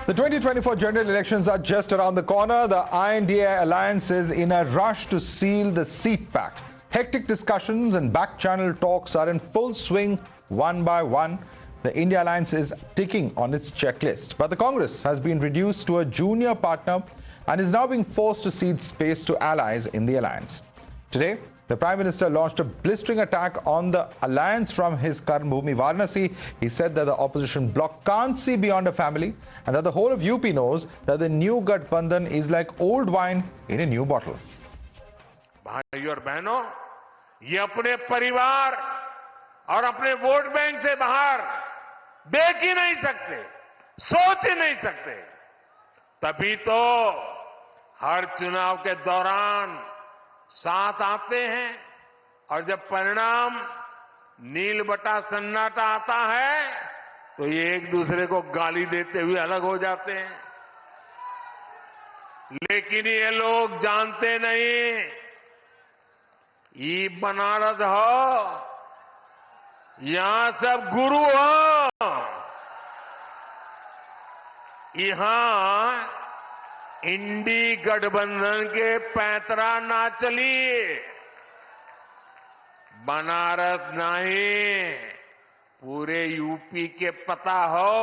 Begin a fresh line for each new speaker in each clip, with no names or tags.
The 2024 general elections are just around the corner. The I.N.D.I.A alliance is in a rush to seal the seat pact. Hectic discussions and back-channel talks are in full swing one by one. The India alliance is ticking on its checklist. But the Congress has been reduced to a junior partner and is now being forced to cede space to allies in the alliance. Today, the Prime Minister launched a blistering attack on the alliance from his Karmbhumi Varanasi. He said that the opposition bloc can't see beyond a family and that the whole of UP knows that the new Gathbandhan is like old wine in a new bottle.
भाइयों और बहनों, ये अपने परिवार और अपने vote bank से बाहर देख ही नहीं सकते, सोच ही नहीं सकते। तभी तो हर चुनाव के दौरान साथ आते हैं और जब परिणाम नील बटा सन्नाटा आता है तो ये एक दूसरे को गाली देते हुए अलग हो जाते हैं। लेकिन ये लोग जानते नहीं, ये बनारस हो, यहां सब गुरु हो, यहां इंडी गठबंधन के पैंतरा ना चलिए। बनारस नहीं, पूरे यूपी के पता हो,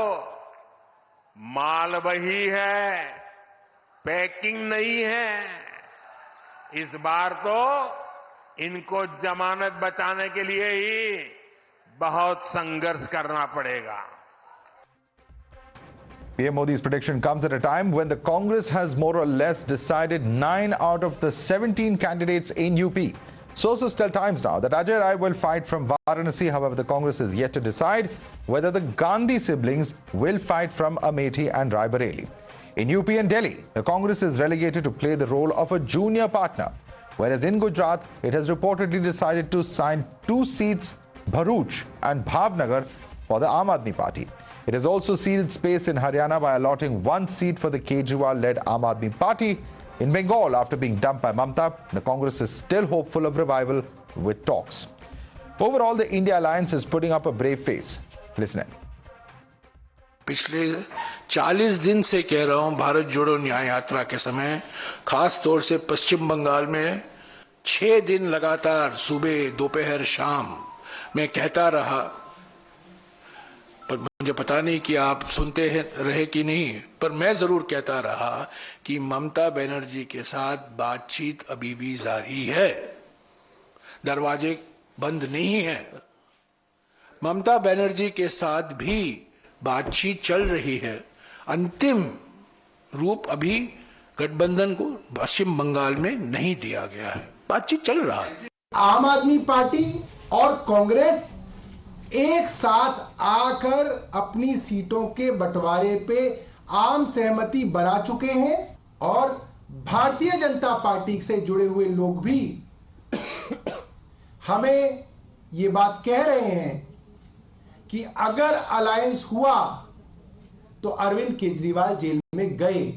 माल वही है, पैकिंग नहीं है। इस बार तो इनको जमानत बचाने के लिए ही बहुत संघर्ष करना पड़ेगा।
PM Modi's prediction comes at a time when the Congress has more or less decided 9 out of the 17 candidates in UP. Sources tell Times now that I.N.D.I.A will fight from Varanasi. However, the Congress is yet to decide whether the Gandhi siblings will fight from Amethi and Raebareli. In UP and Delhi, the Congress is relegated to play the role of a junior partner, whereas in Gujarat, it has reportedly decided to sign 2 seats, Bharuch and Bhavnagar, for the Aam Party. It has also ceded space in Haryana by allotting 1 seat for the Kejriwal-led Aam Party. In Bengal, after being dumped by Mamata, the Congress is still hopeful of revival with talks. Overall, the India alliance is putting up a brave face. Listen in.
पिछले 40 दिन से कह रहा हूं, भारत जोड़ो न्याय यात्रा के समय खास तौर से पश्चिम बंगाल में 6 दिन लगातार सुबह दोपहर शाम मैं कहता रहा, पर मुझे पता नहीं कि आप सुनते रहे कि नहीं, पर मैं जरूर कहता रहा कि ममता बनर्जी के साथ बातचीत अभी भी जारी है, दरवाजे बंद नहीं है। ममता बनर्जी के साथ भी बातचीत चल रही है। अंतिम रूप अभी गठबंधन को पश्चिम बंगाल में नहीं दिया गया है, बातचीत चल रहा है।
आम आदमी पार्टी और कांग्रेस एक साथ आकर अपनी सीटों के बंटवारे पे आम सहमति बना चुके हैं और भारतीय जनता पार्टी से जुड़े हुए लोग भी हमें ये बात कह रहे हैं कि अगर अलायंस हुआ तो अरविंद केजरीवाल जेल में गए,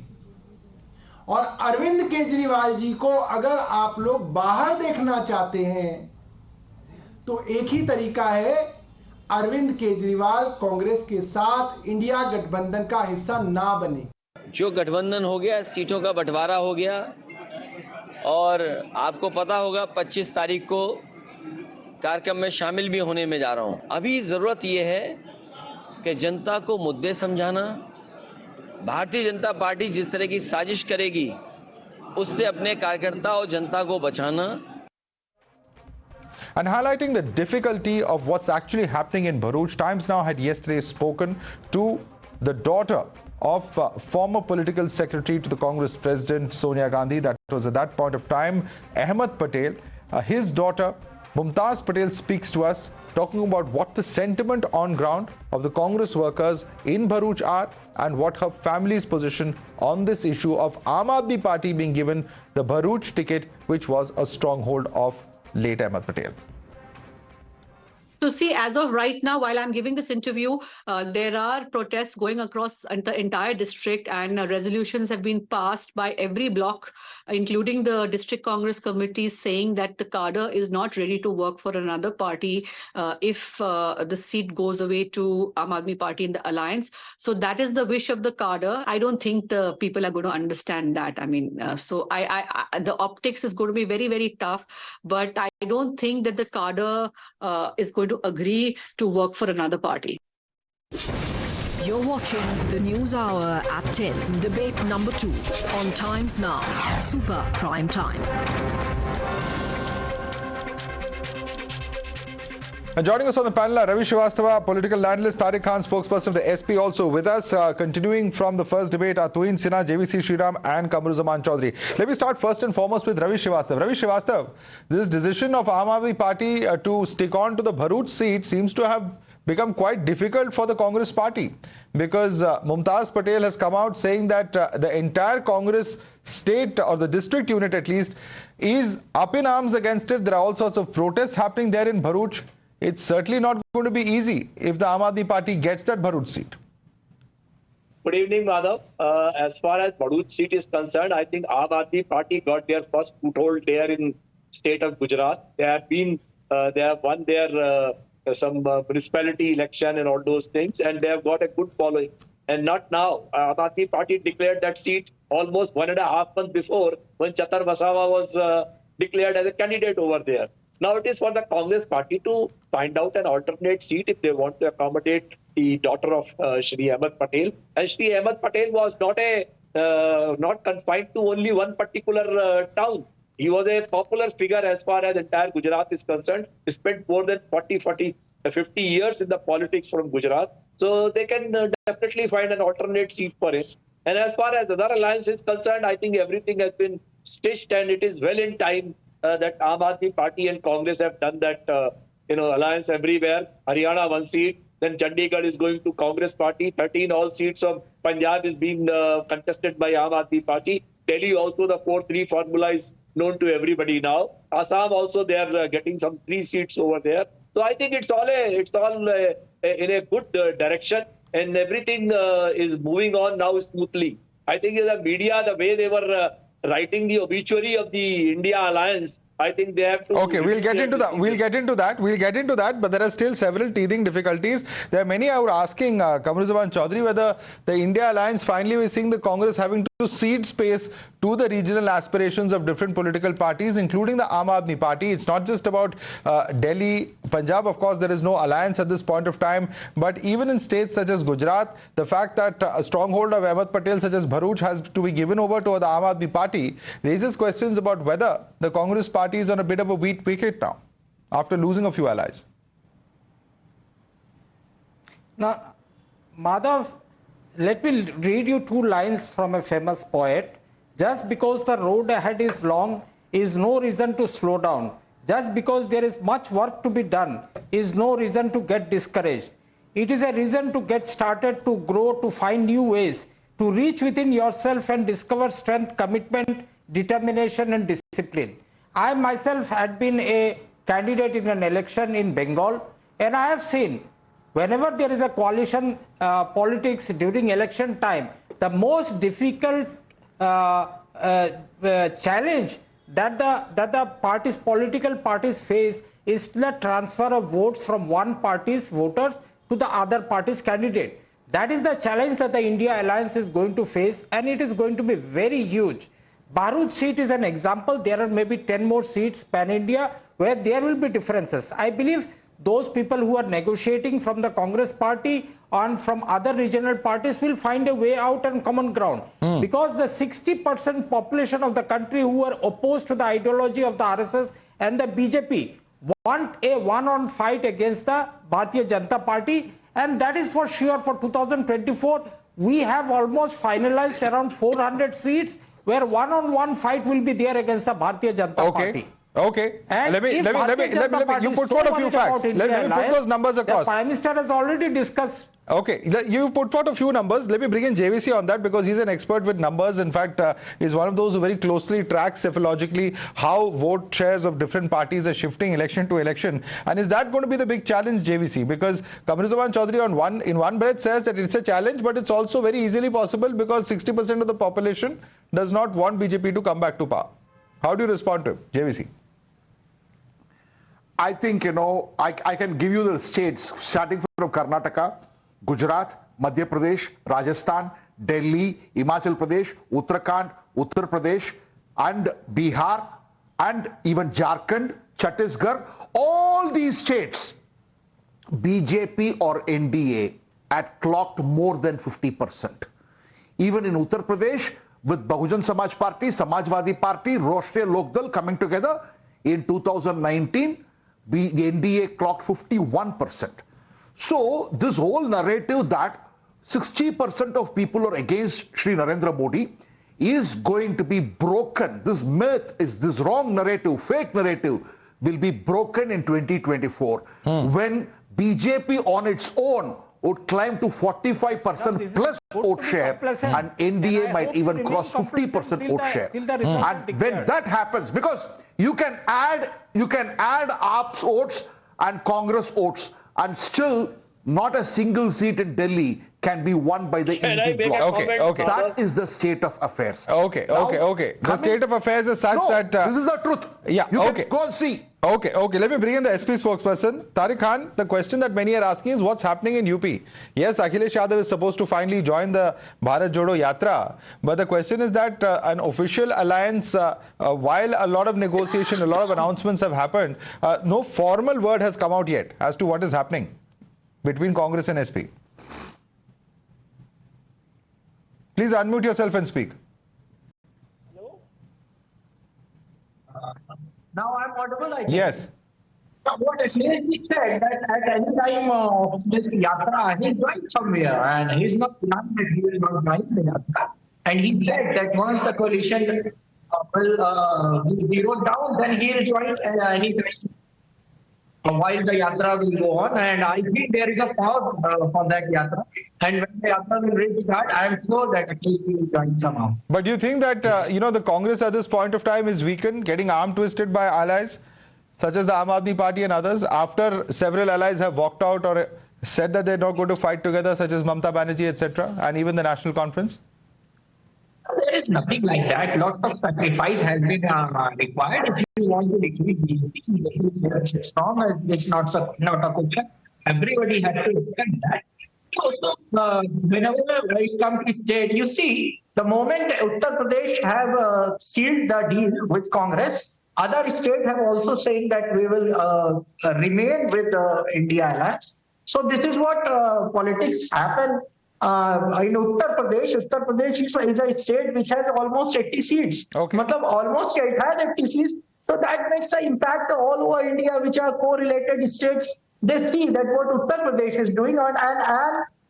और अरविंद केजरीवाल जी को अगर आप लोग बाहर देखना चाहते हैं तो एक ही तरीका है, अरविंद केजरीवाल कांग्रेस के साथ इंडिया गठबंधन का हिस्सा ना बने।
जो गठबंधन हो गया, सीटों का बंटवारा हो गया, और आपको पता होगा 25 तारीख को कार्यक्रम में शामिल भी होने में जा रहा हूं। अभी जरूरत यह है कि जनता को मुद्दे समझाना, भारतीय जनता पार्टी जिस तरह की साजिश करेगी उससे अपने कार्यकर्ता और जनता को बचाना।
And highlighting the difficulty of what's actually happening in Bharuch, Times Now had yesterday spoken to the daughter of former political secretary to the Congress president Sonia Gandhi. That was at that point of time Ahmed Patel. His daughter Mumtaz Patel speaks to us, talking about what the sentiment on ground of the Congress workers in Bharuch are and what her family's position on this issue of Aam Aadmi Party being given the Bharuch ticket, which was a stronghold of late Ahmed Patel.
So see, as of right now, while I'm giving this interview, there are protests going across the entire district, and resolutions have been passed by every bloc, including the district Congress committees, saying that the cadre is not ready to work for another party if the seat goes away to Aam Aadmi Party in the alliance. So that is the wish of the cadre. I don't think the people are going to understand that. I mean, so the optics is going to be very, very tough, but I don't think that the cadre is going to agree to work for another party.
You're watching the News Hour at 10, debate number 2 on Times Now, Super Prime Time.
And joining us on the panel are Ravi Srivastava, political analyst, Tariq Khan, spokesperson of the SP, also with us. Continuing from the first debate are Tuhin Sinha, JVC Sriram and Kamru Choudhury. Let me start first and foremost with Ravi Srivastava. Ravi Srivastava, this decision of Aam Aadmi Party to stick on to the Bharuch seat seems to have become quite difficult for the Congress party, because Mumtaz Patel has come out saying that the entire Congress state, or the district unit at least, is up in arms against it. There are all sorts of protests happening there in Bharuch. It's certainly not going to be easy if the Aam Aadmi Party gets that Bharuch seat.
Good evening, Madhav. As far as Bharuch seat is concerned, I think Aam Aadmi Party got their first foothold there in state of Gujarat. They have won their some municipality election and all those things, and they have got a good following. And not now. Aam Aadmi Party declared that seat almost 1.5 months before, when Uttar Pradesh was declared as a candidate over there. Now it is for the Congress party to find out an alternate seat if they want to accommodate the daughter of Shri Ahmed Patel. And Shri Ahmed Patel was not confined to only one particular town. He was a popular figure as far as entire Gujarat is concerned. He spent more than 50 years in the politics from Gujarat. So they can definitely find an alternate seat for him. And as far as the other alliance is concerned, I think everything has been stitched, and it is well in time that Aam Aadmi Party and Congress have done that alliance everywhere. Haryana 1 seat, then Chandigarh is going to Congress Party. 13 all seats of Punjab is being contested by Aam Aadmi Party. Delhi also, the 4-3 formula is known to everybody now. Assam also, they are getting some 3 seats over there. So I think it's all in a good direction, and everything is moving on now smoothly. I think the media, the way they were writing the obituary of the India alliance, I think they have to...
Okay, we'll get into that. We'll get into that. But there are still several teething difficulties. There are many who are asking Kamru Choudhury whether the India alliance finally is seeing the Congress having to cede space to the regional aspirations of different political parties, including the Aam Aadmi Party. It's not just about Delhi, Punjab. Of course, there is no alliance at this point of time. But even in states such as Gujarat, the fact that a stronghold of Ahmed Patel such as Bharuch has to be given over to the Aam Aadmi Party raises questions about whether the Congress party is on a bit of a weak wicket now, after losing a few allies.
Now, Madhav, let me read you 2 lines from a famous poet. Just because the road ahead is long is no reason to slow down. Just because there is much work to be done is no reason to get discouraged. It is a reason to get started, to grow, to find new ways, to reach within yourself and discover strength, commitment, determination and discipline. I myself had been a candidate in an election in Bengal, and I have seen whenever there is a coalition politics during election time, the most difficult challenge that the political parties face is the transfer of votes from one party's voters to the other party's candidate. That is the challenge that the India alliance is going to face, and it is going to be very huge. Bharuch seat is an example. There are maybe 10 more seats pan-India where there will be differences. I believe those people who are negotiating from the Congress party and from other regional parties will find a way out on common ground. Because the 60% population of the country who are opposed to the ideology of the RSS and the BJP want a one-on fight against the Bharatiya Janata Party, and that is for sure. For 2024, we have almost finalized around 400 seats where one-on-one fight will be there against the Bharatiya Janata Party.
Okay.
And
Let me you put forward a few facts. Let me put those numbers across.
The Prime Minister has already discussed
Okay, you put forth a few numbers. Let me bring in JVC on that because he's an expert with numbers. In fact, he's one of those who very closely tracks cephalogically how vote shares of different parties are shifting election to election. And is that going to be the big challenge, JVC? Because Kamru Choudhury in one breath says that it's a challenge, but it's also very easily possible because 60% of the population does not want BJP to come back to power. How do you respond to him, JVC?
I think, I can give you the states starting from Karnataka, Gujarat, Madhya Pradesh, Rajasthan, Delhi, Himachal Pradesh, Uttarakhand, Uttar Pradesh, and Bihar, and even Jharkhand, Chhattisgarh. All these states, BJP or NDA had clocked more than 50%. Even in Uttar Pradesh, with Bahujan Samaj Party, Samajwadi Party, Rashtriya Lokdal coming together in 2019, the NDA clocked 51%. So this whole narrative that 60% of people are against Shri Narendra Modi is going to be broken. This myth is this wrong narrative, fake narrative will be broken in 2024 when BJP on its own would climb to 45% plus vote share and NDA might even cross 50% vote share. And when that happens, because you can add AAP's votes and Congress votes and still not a single seat in Delhi can be won by the NDA bloc.
Okay.
That is the state of affairs.
Okay. The state of affairs is such that...
this is the truth.
Yeah,
you can go and see.
Okay. Let me bring in the SP spokesperson. Tariq Khan, the question that many are asking is what's happening in UP? Yes, Akhilesh Yadav is supposed to finally join the Bharat Jodo Yatra. But the question is that an official alliance, while a lot of negotiation, a lot of announcements have happened, no formal word has come out yet as to what is happening between Congress and SP. Please unmute yourself and speak.
Hello? Now I'm audible, I think.
Yes.
What Akhilesh said that at any time of this yatra, he's going somewhere and he's not planning that he will not join the yatra. And he said that once the coalition will be wrote down, then he'll join while the yatra will go on. And I think there is a pause for that yatra. And when the yatra will restart, I am sure that Akhilesh will join somehow.
But do you think that, the Congress at this point of time is weakened, getting arm twisted by allies, such as the I.N.D.I.A party and others, after several allies have walked out or said that they're not going to fight together, such as Mamata Banerjee, etc., and even the National Conference?
There is nothing like that. Lots of sacrifice has been required. If you want to defeat BJP, as strong as it's not a question, everybody has to look at that. Also, whenever it comes to state, you see, the moment Uttar Pradesh have sealed the deal with Congress, other states have also saying that we will remain with the India alliance. So this is what politics happen in Uttar Pradesh. Uttar Pradesh is a state which has almost 80 seats.
Okay.
Almost it has 80 seats. So that makes an impact all over India, which are correlated states. They see that what Uttar Pradesh is doing and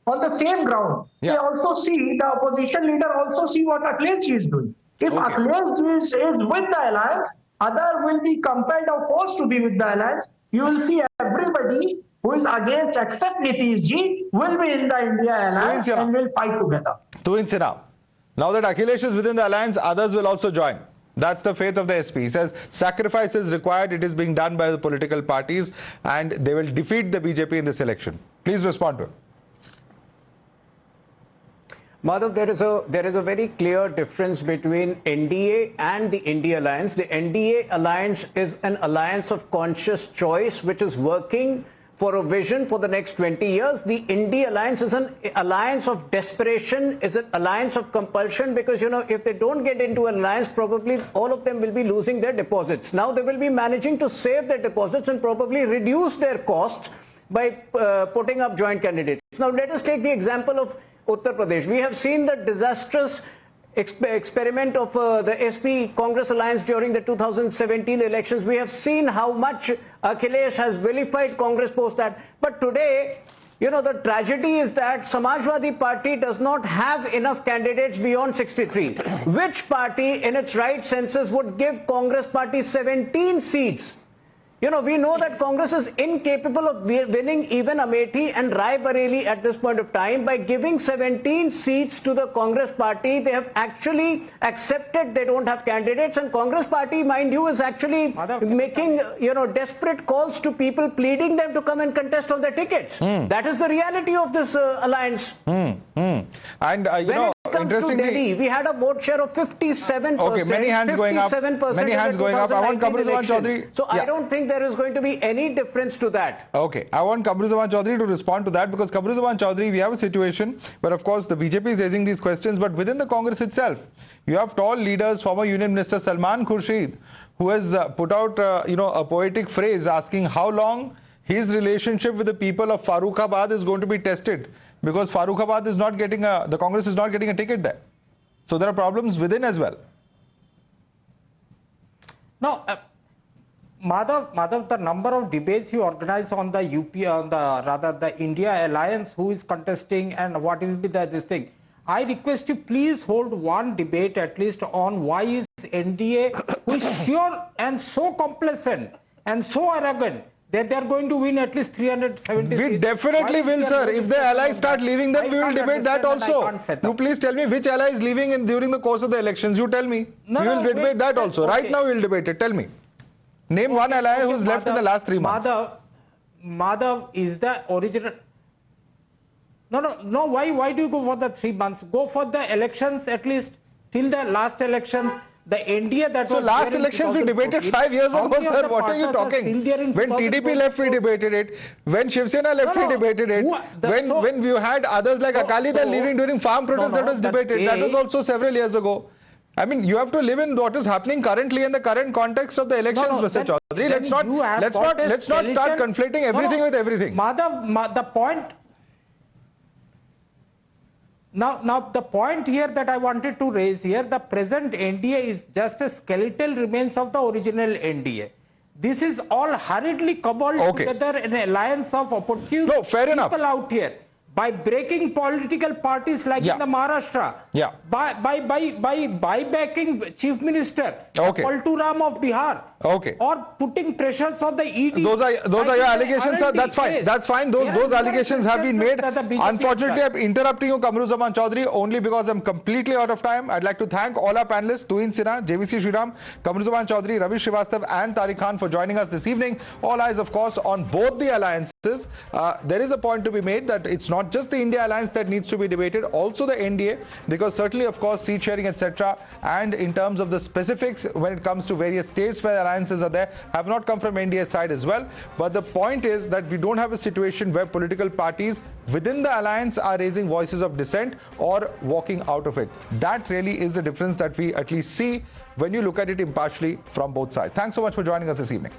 on the same ground. Yeah. They also see, the opposition leader also see what Akhilesh is doing. If Akhilesh is with the alliance, other will be compelled or forced to be with the alliance. You will see everybody who is against except Nitish Ji will be in the India alliance and will fight together.
Now that Akhilesh is within the alliance, others will also join. That's the faith of the SP. He says sacrifice is required. It is being done by the political parties and they will defeat the BJP in this election. Please respond to it.
Madhav, there is a very clear difference between NDA and the I.N.D.I.A alliance. The I.N.D.I.A alliance is an alliance of conscious choice, which is working for a vision for the next 20 years. The I.N.D.I.A alliance is an alliance of desperation, is an alliance of compulsion, because, if they don't get into an alliance, probably all of them will be losing their deposits. Now they will be managing to save their deposits and probably reduce their costs by putting up joint candidates. Now let us take the example of Uttar Pradesh. We have seen the disastrous experiment of the SP Congress alliance during the 2017 elections. We have seen how much Akhilesh has vilified Congress post that. But today, the tragedy is that Samajwadi Party does not have enough candidates beyond 63. Which party in its right senses would give Congress Party 17 seats
You know, we know that Congress is incapable of winning even Amethi and Rai Bareli at this point of time. By giving 17 seats to the Congress party, they have actually accepted they don't have candidates. And Congress party, mind you, is actually making, desperate calls to people, pleading them to come and contest on their tickets. That is the reality of this alliance.
And,
Comes to Delhi, we had a vote share of 57%.
Okay, many hands going up. Many hands going up. I want Kamru Choudhury.
So I don't think there is going to be any difference to that.
Okay, I want Kamru Choudhury to respond to that, because Kamru Choudhury, we have a situation where, of course, the BJP is raising these questions, but within the Congress itself, you have tall leaders, former Union Minister Salman Khurshid, who has put out, a poetic phrase asking how long his relationship with the people of Farrukhabad is going to be tested, because Farrukhabad is not getting the Congress is not getting a ticket there. So there are problems within as well.
Now, Madhav, the number of debates you organize on the the India alliance, who is contesting and what will be this thing. I request you please hold one debate at least on why is NDA, who is sure and so complacent and so arrogant that they are going to win at least 370 seats.
We definitely will, sir. If the allies start leaving them, we will debate that also. You please tell me which ally is leaving during the course of the elections. You tell me. We will debate that also. Okay. Right now we will debate it. Tell me. Name one ally who's left in the last 3 months.
Madhav is the original. No. Why do you go for the 3 months? Go for the elections at least till the last elections. The NDA that was
last elections we debated 5 years ago, sir. What are you talking? When TDP left, we debated it. When Shiv Sena left, we debated it. When we had others like Akali Dal leaving during farm protests, that was debated. That was also several years ago. I mean, you have to live in what is happening currently in the current context of the elections, Mr. Choudhury. Let's not start conflating everything with everything.
Madhav, the point. Now, the point here that I wanted to raise here, the present NDA is just a skeletal remains of the original NDA. This is all hurriedly cobbled together in an alliance of opportune people out here. By breaking political parties like in the Maharashtra, by backing Chief Minister Paltu Ram of Bihar, or putting pressures on the ED.
Those are your allegations, sir. That's fine. That's fine. Those allegations have been made. Unfortunately, I'm interrupting you, Kamru Choudhury, only because I'm completely out of time. I'd like to thank all our panelists, Tuhin Sinha, JVC Sriram, Kamru Choudhury, Ravi Srivastava, and Tariq Khan for joining us this evening. All eyes, of course, on both the alliances. There is a point to be made that it's not just the India alliance that needs to be debated, also the NDA, because certainly, of course, seat sharing, etc., and in terms of the specifics when it comes to various states where alliances are there, have not come from NDA's side as well. But the point is that we don't have a situation where political parties within the alliance are raising voices of dissent or walking out of it. That really is the difference that we at least see when you look at it impartially from both sides. Thanks so much for joining us this evening.